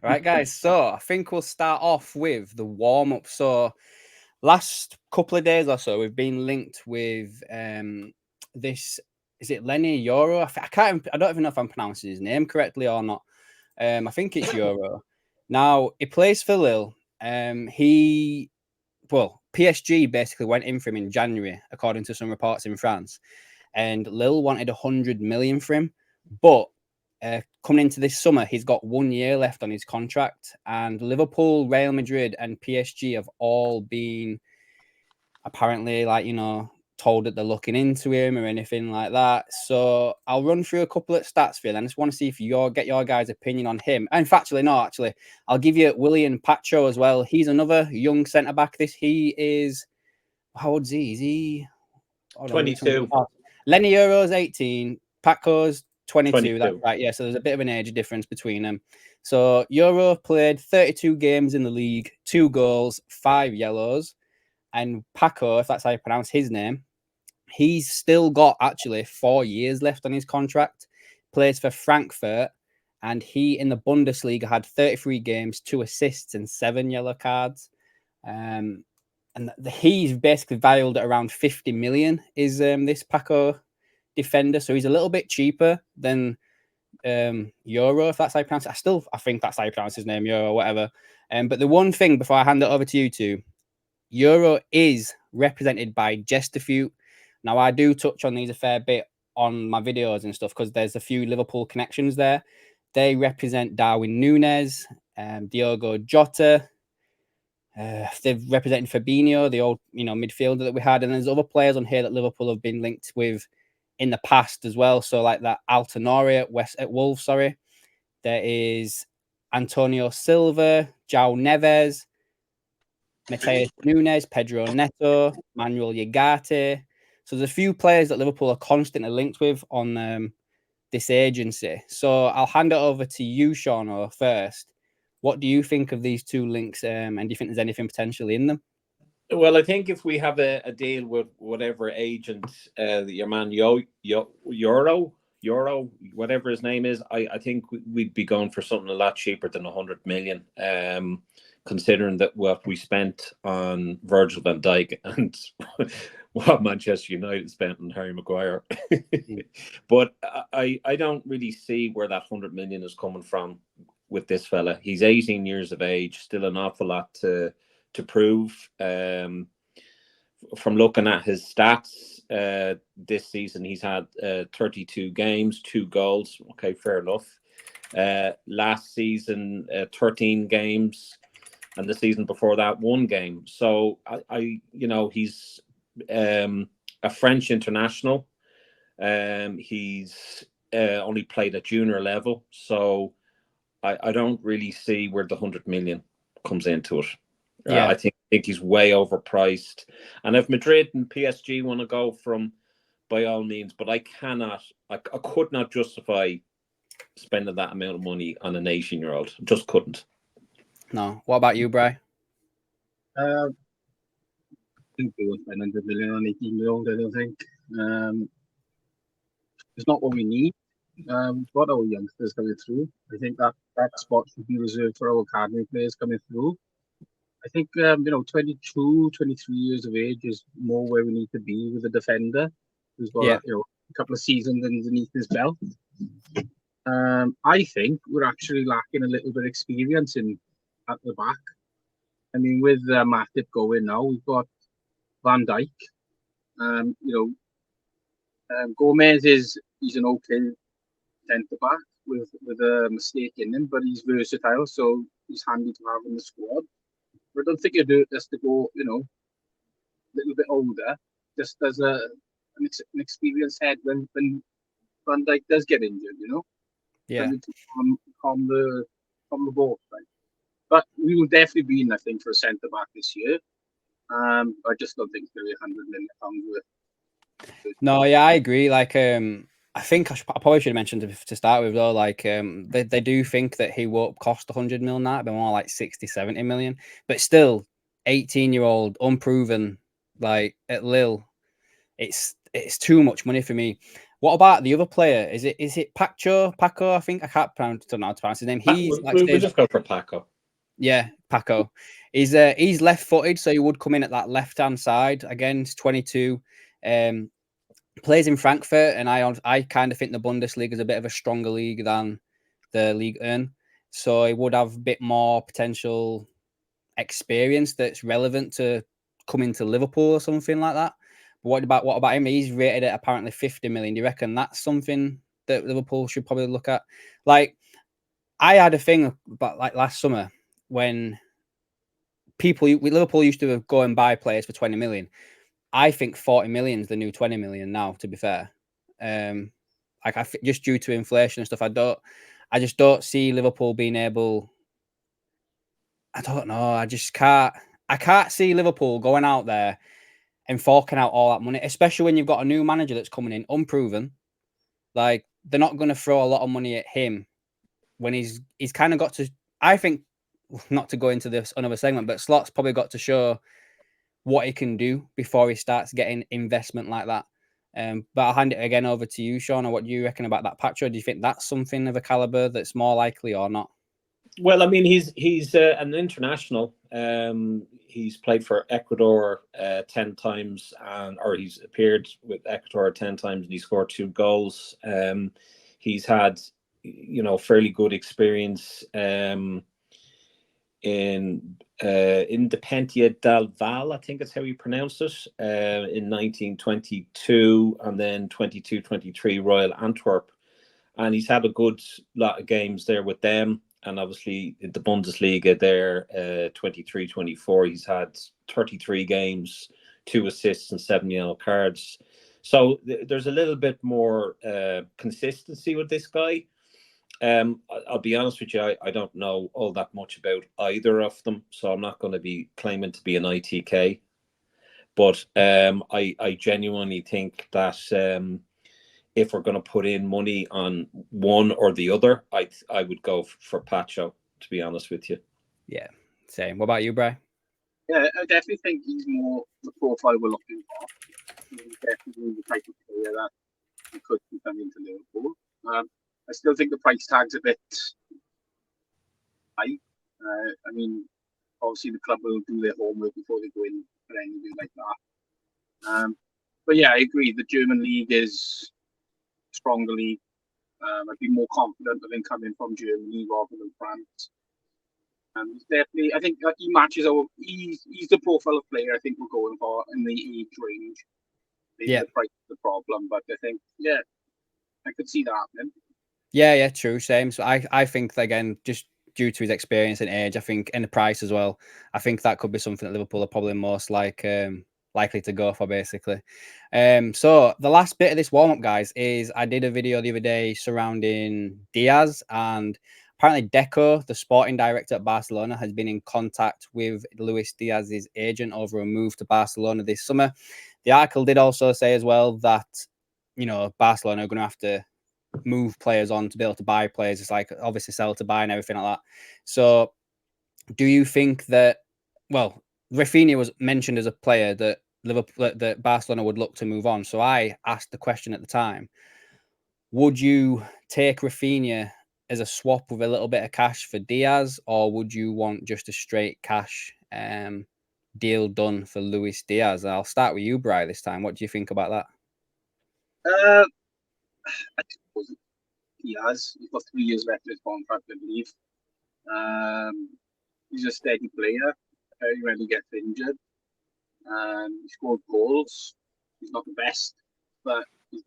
Right, guys. So I think we'll start off with the warm up. So last couple of days or so, we've been linked with this. Is it Lenny Euro? I can't. I don't even know if I'm pronouncing his name correctly or not. I think it's Euro. Now he plays for Lille. PSG basically went in for him in January, according to some reports in France, and Lille wanted 100 million for him, but coming into this summer, he's got 1 year left on his contract, and Liverpool, Real Madrid, and PSG have all been apparently, told that they're looking into him or anything like that. So I'll run through a couple of stats for you. Then I just want to see if you get your guys' opinion on him. In fact, actually, I'll give you William Pacho as well. He's another young centre back. He is, how old is he? Is he 22? Lenny Euro's 18. Paco's 22. That's 22. right. Yeah. So there's a bit of an age difference between them. So Euro played 32 games in the league, 2 goals, 5 yellows. And Paco, if that's how you pronounce his name, he's still got actually 4 years left on his contract. Plays for Frankfurt, and he in the Bundesliga had 33 games, 2 assists, and 7 yellow cards. And he's basically valued at around 50 million. Is this Paco defender? So he's a little bit cheaper than Euro, if that's how you pronounce it. I think that's how you pronounce his name, Euro, whatever. But the one thing before I hand it over to you two, Euro is represented by Gestafute. Now, I do touch on these a fair bit on my videos and stuff because there's a few Liverpool connections there. They represent Darwin Núñez, Diogo Jota. They've represented Fabinho, the old midfielder that we had, and there's other players on here that Liverpool have been linked with in the past as well. So like that Altonori at Wolves, sorry. There is Antonio Silva, João Neves, Mateus Nunes, Pedro Neto, Manuel Ugarte. So there's a few players that Liverpool are constantly linked with on this agency. So I'll hand it over to you, Sean, first. What do you think of these 2 links, and do you think there's anything potentially in them? Well, I think if we have a deal with whatever agent, your man Euro, whatever his name is, I think we'd be going for something a lot cheaper than 100 million. Considering that what we spent on Virgil van Dijk and what Manchester United spent on Harry Maguire. But I don't really see where that 100 million is coming from with this fella. He's 18 years of age, still an awful lot to prove. From looking at his stats this season, he's had 32 games, 2 goals. Okay, fair enough. Last season, 13 games. And the season before that, 1 game. So he's a French international. He's only played at junior level. So I don't really see where the 100 million comes into it. Yeah. I think he's way overpriced. And if Madrid and PSG want to go from, by all means, but I could not justify spending that amount of money on an 18-year-old. Just couldn't. No. What about you, Bri? I think we won't spend 100 million on 18-year-old, I don't think. It's not what we need. We've got our youngsters coming through. I think that spot should be reserved for our academy players coming through. I think, 22, 23 years of age is more where we need to be with a defender who's got a couple of seasons underneath his belt. I think we're actually lacking a little bit of experience at the back. I mean, with Matip going now, we've got Van Dijk. Gomez he's an okay centre back with a mistake in him, but he's versatile, so he's handy to have in the squad. But I don't think it'd hurt us to go, a little bit older, just as an experienced head when Van Dijk does get injured, Yeah. On the boat, right? But we will definitely be in, I think, for a centre back this year. I just don't think it's going to be 100 million pounds worth. No, yeah, I agree. I think I probably should have mentioned to start with, though, they do think that he won't cost 100 million now, but more like 60, 70 million. But still, 18-year-old, unproven, at Lille, it's too much money for me. What about the other player? Is it Paco? Paco, I think I can't pronounce. Don't know how to pronounce his name. He's we'll just go for Paco. Yeah, Paco. He's left-footed, so he would come in at that left-hand side. Again, he's 22. Plays in Frankfurt, and I kind of think the Bundesliga is a bit of a stronger league than the Ligue 1. So he would have a bit more potential experience that's relevant to come into Liverpool or something like that. But what about him? He's rated at apparently 50 million. Do you reckon that's something that Liverpool should probably look at? Like, I had a thing about like last summer when Liverpool used to go and buy players for 20 million. I think 40 million is the new 20 million now, to be fair. Just due to inflation and stuff, I just don't see Liverpool being able. I don't know. I can't see Liverpool going out there and forking out all that money, especially when you've got a new manager that's coming in unproven. Like, they're not going to throw a lot of money at him when he's kind of got to. I think, not to go into this another segment, but Slot's probably got to show what he can do before he starts getting investment like that. But I'll hand it again over to you, Sean. Or what do you reckon about that Pacho? Do you think that's something of a caliber that's more likely or not? Well, I mean, he's an international. He's played for Ecuador 10 times, or he's appeared with Ecuador 10 times, and he scored 2 goals. He's had, fairly good experience in Independiente del Valle, I think that's how you pronounce it, in 1922, and then 22-23 Royal Antwerp. And he's had a good lot of games there with them. And obviously, in the Bundesliga there, 23-24, he's had 33 games, 2 assists and 7 yellow cards. So there's a little bit more consistency with this guy. I'll be honest with you, I don't know all that much about either of them, so I'm not going to be claiming to be an ITK. But I genuinely think that if we're going to put in money on one or the other, I would go for Pacho, to be honest with you. Yeah, same. What about you, Bri? Yeah, I definitely think he's more the profile we're looking for. He's definitely the type of player that he could be coming to Liverpool. I still think the price tag's a bit high. I mean, obviously the club will do their homework before they go in for anything like that. But yeah, I agree. The German league is a stronger league. I'd be more confident of him coming from Germany rather than France. He's definitely, I think he matches our. He's the profile of player I think we're going for in the age range. The price is the problem, but I think I could see that happening. Yeah, true, same. So I think again, just due to his experience and age, I think, and the price as well, I think that could be something that Liverpool are probably most likely to go for, basically. So the last bit of this warm-up, guys, is I did a video the other day surrounding Diaz, and apparently Deco, the sporting director at Barcelona, has been in contact with Luis Diaz's agent over a move to Barcelona this summer. The article did also say as well that, Barcelona are going to have to move players on to be able to buy players. It's like obviously sell to buy and everything like that. So do you think that, well, Rafinha was mentioned as a player that that Barcelona would look to move on. So I asked the question at the time, would you take Rafinha as a swap with a little bit of cash for Diaz, or would you want just a straight cash deal done for Luis Diaz? And I'll start with you, Bri, this time. What do you think about that? I suppose Diaz, he's got 3 years left in his contract, I believe. He's a steady player. Very rarely gets injured. He scored goals. He's not the best, but he's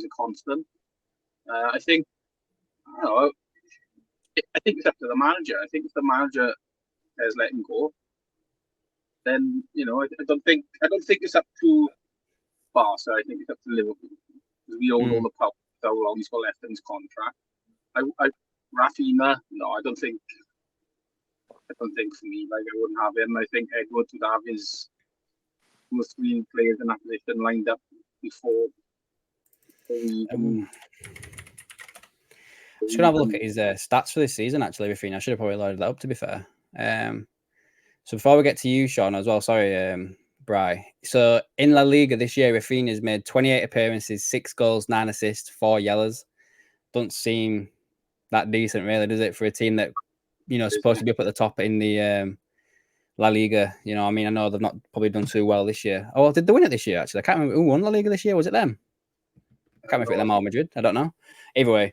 a constant. I think it's up to the manager. I think if the manager has let him go, then I don't think it's up to Barca. I think it's up to Liverpool. We own all the power. How long he's got left in his contract. Rafinha, no, I don't think for me, like, I wouldn't have him. I think Edwards would have his 2 or 3 players in that position lined up before we just gonna have a look at his stats for this season. Actually, Rafinha, I should have probably loaded that up, to be fair. So before we get to you, Sean, as well, sorry, Bri. So in La Liga this year, Rafinha's made 28 appearances, 6 goals, 9 assists, 4 yellows. Don't seem that decent, really, does it, for a team that, you know, supposed to be up at the top in the La Liga? You know, I mean, I know they've not probably done too well this year. Oh, did they win it this year, actually? I can't remember who won La Liga this year. Was it them? I can't remember if it was them or Madrid. I don't know. Either way,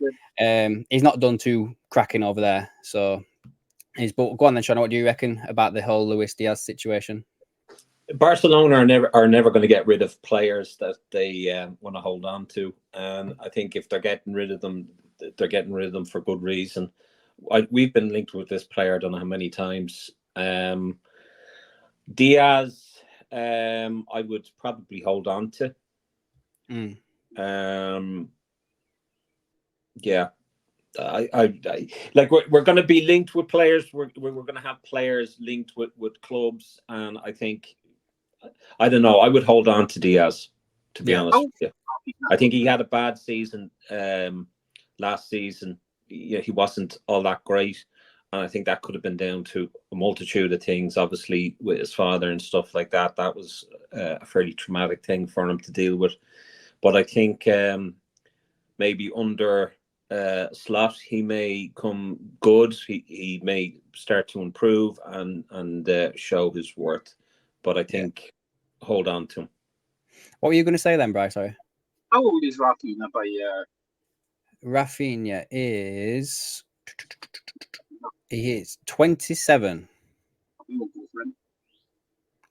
he's not done too cracking over there. So but go on then, Sean. What do you reckon about the whole Luis Diaz situation? Barcelona are never going to get rid of players that they want to hold on to, and I think if they're getting rid of them, they're getting rid of them for good reason. We've been linked with this player, I don't know how many times. Diaz, I would probably hold on to. Yeah, I like we're going to be linked with players. We're going to have players linked with clubs, and I think, I don't know, I would hold on to Diaz, to be honest with you. I think he had a bad season last season. He wasn't all that great, and I think that could have been down to a multitude of things, obviously with his father and stuff like that. That was a fairly traumatic thing for him to deal with. But I think maybe under Slot, he may come good. He may start to improve and show his worth. But I think hold on to him. What were you going to say then, Bryce? Sorry. How old is Rafinha by Rafinha is... He is 27.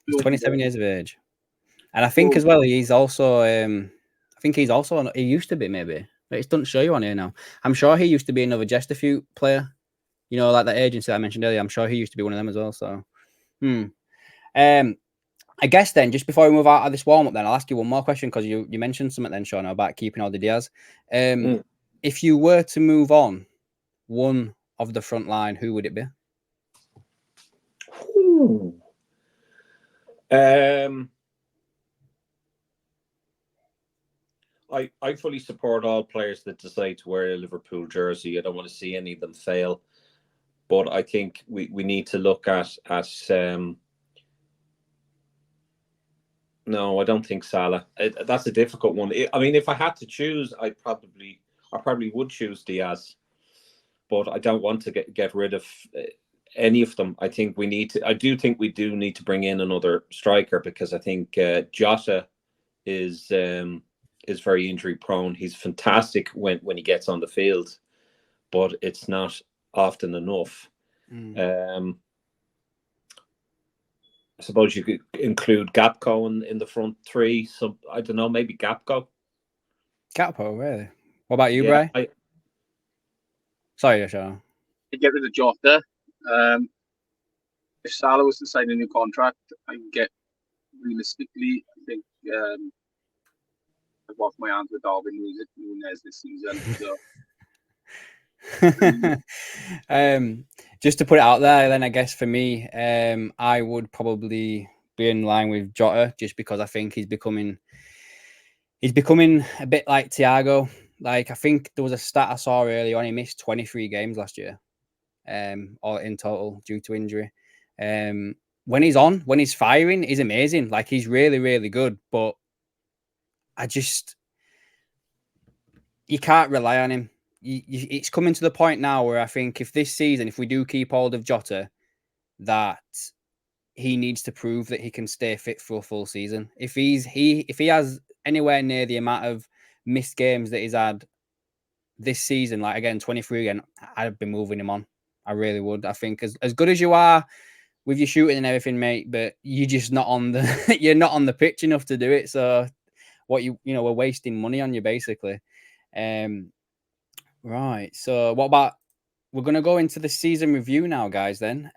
He's 27 years of age. And I think as well, he's also... he used to be, maybe. But it doesn't show you on here now. I'm sure he used to be another Chesterfield player. You know, like that agency I mentioned earlier. I'm sure he used to be one of them as well. So, I guess then, just before we move out of this warm-up, then I'll ask you one more question, because you mentioned something then, Sean, about keeping all the Diaz. If you were to move on one of the front line, who would it be? I fully support all players that decide to wear a Liverpool jersey. I don't want to see any of them fail. But I think we need to look at no, I don't think Salah. That's a difficult one. I mean, if I had to choose, I probably would choose Diaz. But I don't want to get rid of any of them. I think we need to. I do think we do need to bring in another striker, because I think Jota is very injury prone. He's fantastic when he gets on the field, but it's not often enough. I suppose you could include Gakpo in the front three. So I don't know, maybe Gakpo. Gakpo, really? What about you, Bray? Sorry, Sean. To get rid of Jota. If Salah was to sign a new contract, realistically, I think I've washed my hands with Darwin Núñez this season. So. Just to put it out there, then I guess for me, I would probably be in line with Jota, just because I think he's becoming a bit like Thiago. Like, I think there was a stat I saw earlier on, he missed 23 games last year, or in total due to injury. When he's firing, he's amazing. Like, he's really, really good. But you can't rely on him. It's coming to the point now where I think if this season, if we do keep hold of Jota, that he needs to prove that he can stay fit for a full season. If he has anywhere near the amount of missed games that he's had this season, like again 23 again, I'd be moving him on. I really would. I think as good as you are with your shooting and everything, mate, but you're just not on the you're not on the pitch enough to do it. So we're wasting money on you basically. Right. So what about, we're going to go into the season review now, guys, then.